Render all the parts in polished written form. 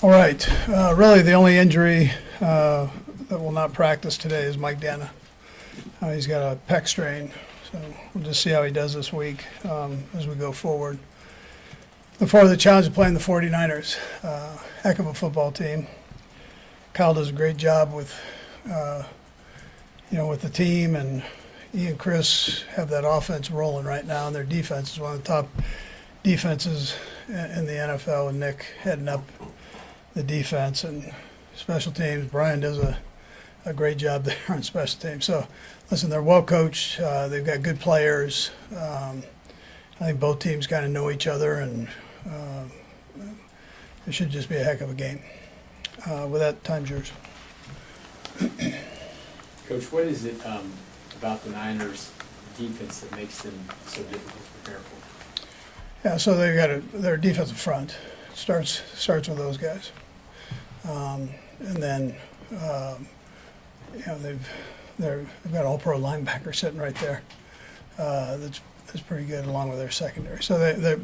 All right. Really, the only injury that will not practice today is Mike Dana. He's got a pec strain, so we'll just see how he does this week as we go forward. Look forward to the challenge of playing the 49ers. Heck of a football team. Kyle does a great job with, with the team, and he and Chris have that offense rolling right now, and their defense is one of the top defenses in the NFL, and Nick heading up the defense and special teams. Brian does a great job there on special teams. So, listen, they're well coached. They've got good players. I think both teams kind of know each other, and it should just be a heck of a game. With that, time's yours. Coach, what is it about the Niners' defense that makes them so difficult to prepare for? Yeah, so they've got their defensive front. Starts with those guys. And then, they've got all pro linebacker sitting right there. That's pretty good, along with their secondary. So they're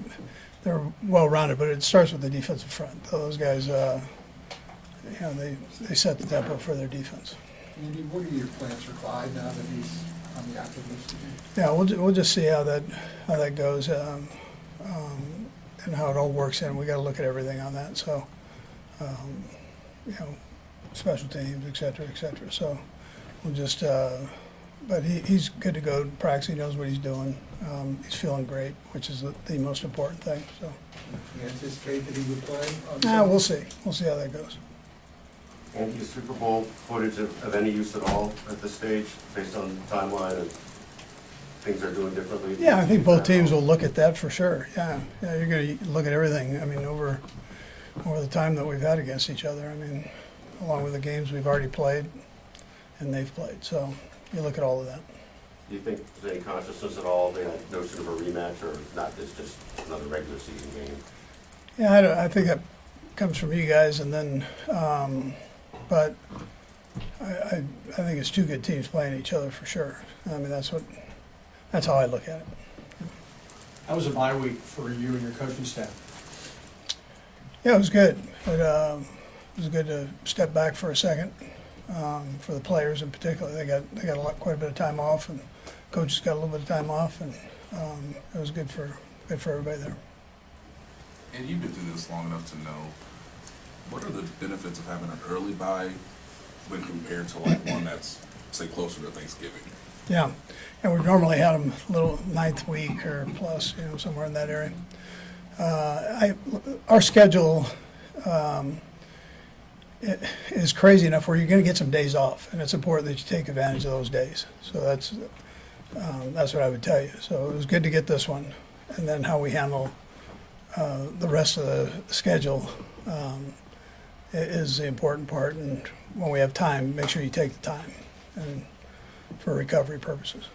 well rounded, but it starts with the defensive front. Those guys, they set the tempo for their defense. Andy, what are your plans for Clyde now that he's on the active list again? Yeah, we'll just see how that goes, and how it all works in. We got to look at everything on that. So. Special teams, et cetera. So we'll just, but he's good to go to practice. He knows what he's doing. He's feeling great, which is the most important thing. So. You anticipate that he would play? We'll see. We'll see how that goes. And is Super Bowl footage of any use at all at this stage, based on the timeline and things they're doing differently? Yeah, I think both teams will look at that for sure. Yeah, you're going to look at everything. I mean, over the time that we've had against each other. I mean, along with the games we've already played and they've played. So you look at all of that. Do you think there's any consciousness at all, the notion of a rematch, or not this just another regular season game? Yeah, I think that comes from you guys, and then, but I think it's two good teams playing each other for sure. I mean, that's how I look at it. How was a bye week for you and your coaching staff? Yeah, it was good. It was good to step back for a second. For the players in particular, they got quite a bit of time off, and coaches got a little bit of time off, and it was good for everybody there. And you've been through this long enough to know, what are the benefits of having an early bye when compared to like one that's, say, closer to Thanksgiving? Yeah, and we've normally had them a little ninth week or plus, somewhere in that area. Our schedule is crazy enough where you're going to get some days off, and it's important that you take advantage of those days. So that's what I would tell you. So it was good to get this one, and then how we handle the rest of the schedule is the important part. And when we have time, make sure you take the time, and for recovery purposes.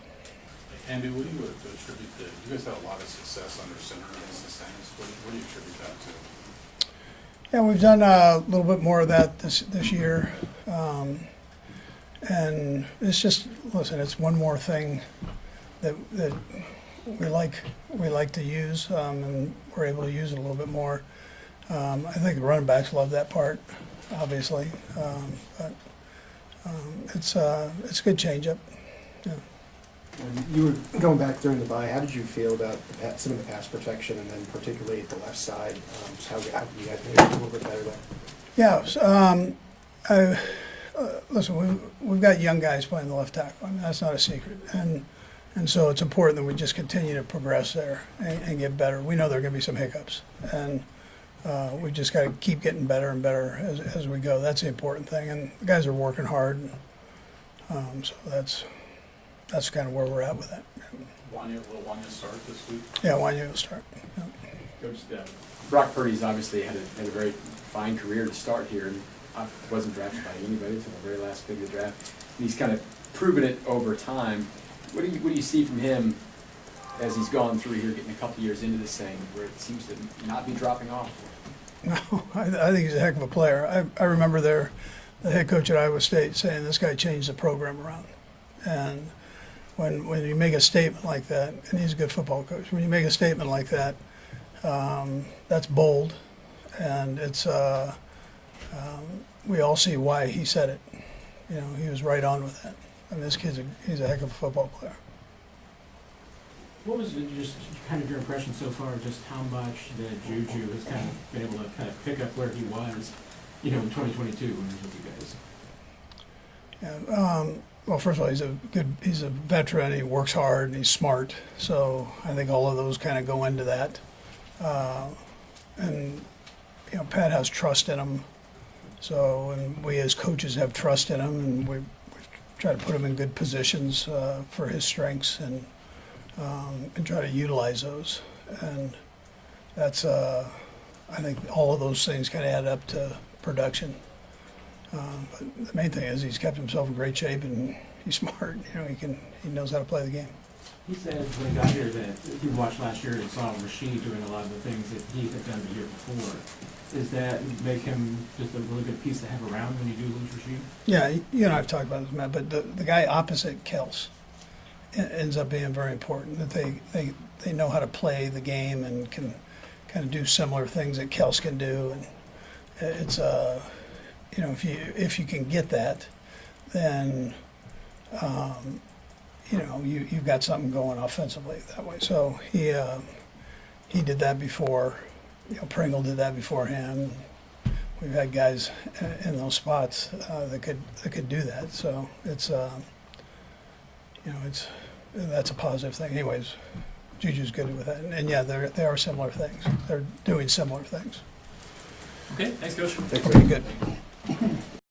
Andy, what do you attribute to? You guys had a lot of success under center against the Saints. What do you attribute that to? Yeah, we've done a little bit more of that this year, and it's just, listen, it's one more thing that we like to use, and we're able to use it a little bit more. I think the running backs love that part, obviously, but it's a good changeup. Yeah. When you were going back during the bye, how did you feel about some of the pass protection, and then particularly at the left side? How did you guys make it a little bit better there? Yeah, listen, we've got young guys playing the left tackle. I mean, that's not a secret, and so it's important that we just continue to progress there and get better. We know there are going to be some hiccups, and we just got to keep getting better and better as we go. That's the important thing, and the guys are working hard, and so that's kind of where we're at with that. Will Wanya start this week? Yeah, Wanya will start. Yeah. Coach, Brock Purdy's obviously had a very fine career to start here, and wasn't drafted by anybody until the very last pick of the draft. And he's kind of proven it over time. What do you see from him as he's gone through here, getting a couple years into this thing, where it seems to not be dropping off? No, I think he's a heck of a player. I remember the head coach at Iowa State saying this guy changed the program around, and when you make a statement like that, and he's a good football coach, when you make a statement like that, that's bold, and it's we all see why he said it. You know, he was right on with that. I mean, this kid's he's a heck of a football player. What was just kind of your impression so far, just how much that JuJu has kind of been able to kind of pick up where he was, you know, in 2022 when he was with you guys? Yeah, well, first of all, he's a veteran. He works hard and he's smart. So I think all of those kind of go into that. And you know, Pat has trust in him. So, and we as coaches have trust in him, and we try to put him in good positions for his strengths and try to utilize those. And that's, I think, all of those things kind of add up to production. But the main thing is he's kept himself in great shape and he's smart. You know, he knows how to play the game. He said when he got here that he watched last year and saw Rashid doing a lot of the things that he had done the year before. Does that make him just a really good piece to have around when you do lose Rashid? Yeah, you and I have talked about this, Matt, but the guy opposite Kels ends up being very important. That they know how to play the game and can kind of do similar things that Kels can do. And it's you know, if you can get that, then you know, you've got something going offensively that way. So he did that before. You know, Pringle did that before him. We've had guys in those spots that could do that. So it's you know, that's a positive thing. Anyways, JuJu's good with that, and yeah, they are similar things. They're doing similar things. Okay, thanks, Coach. Pretty good.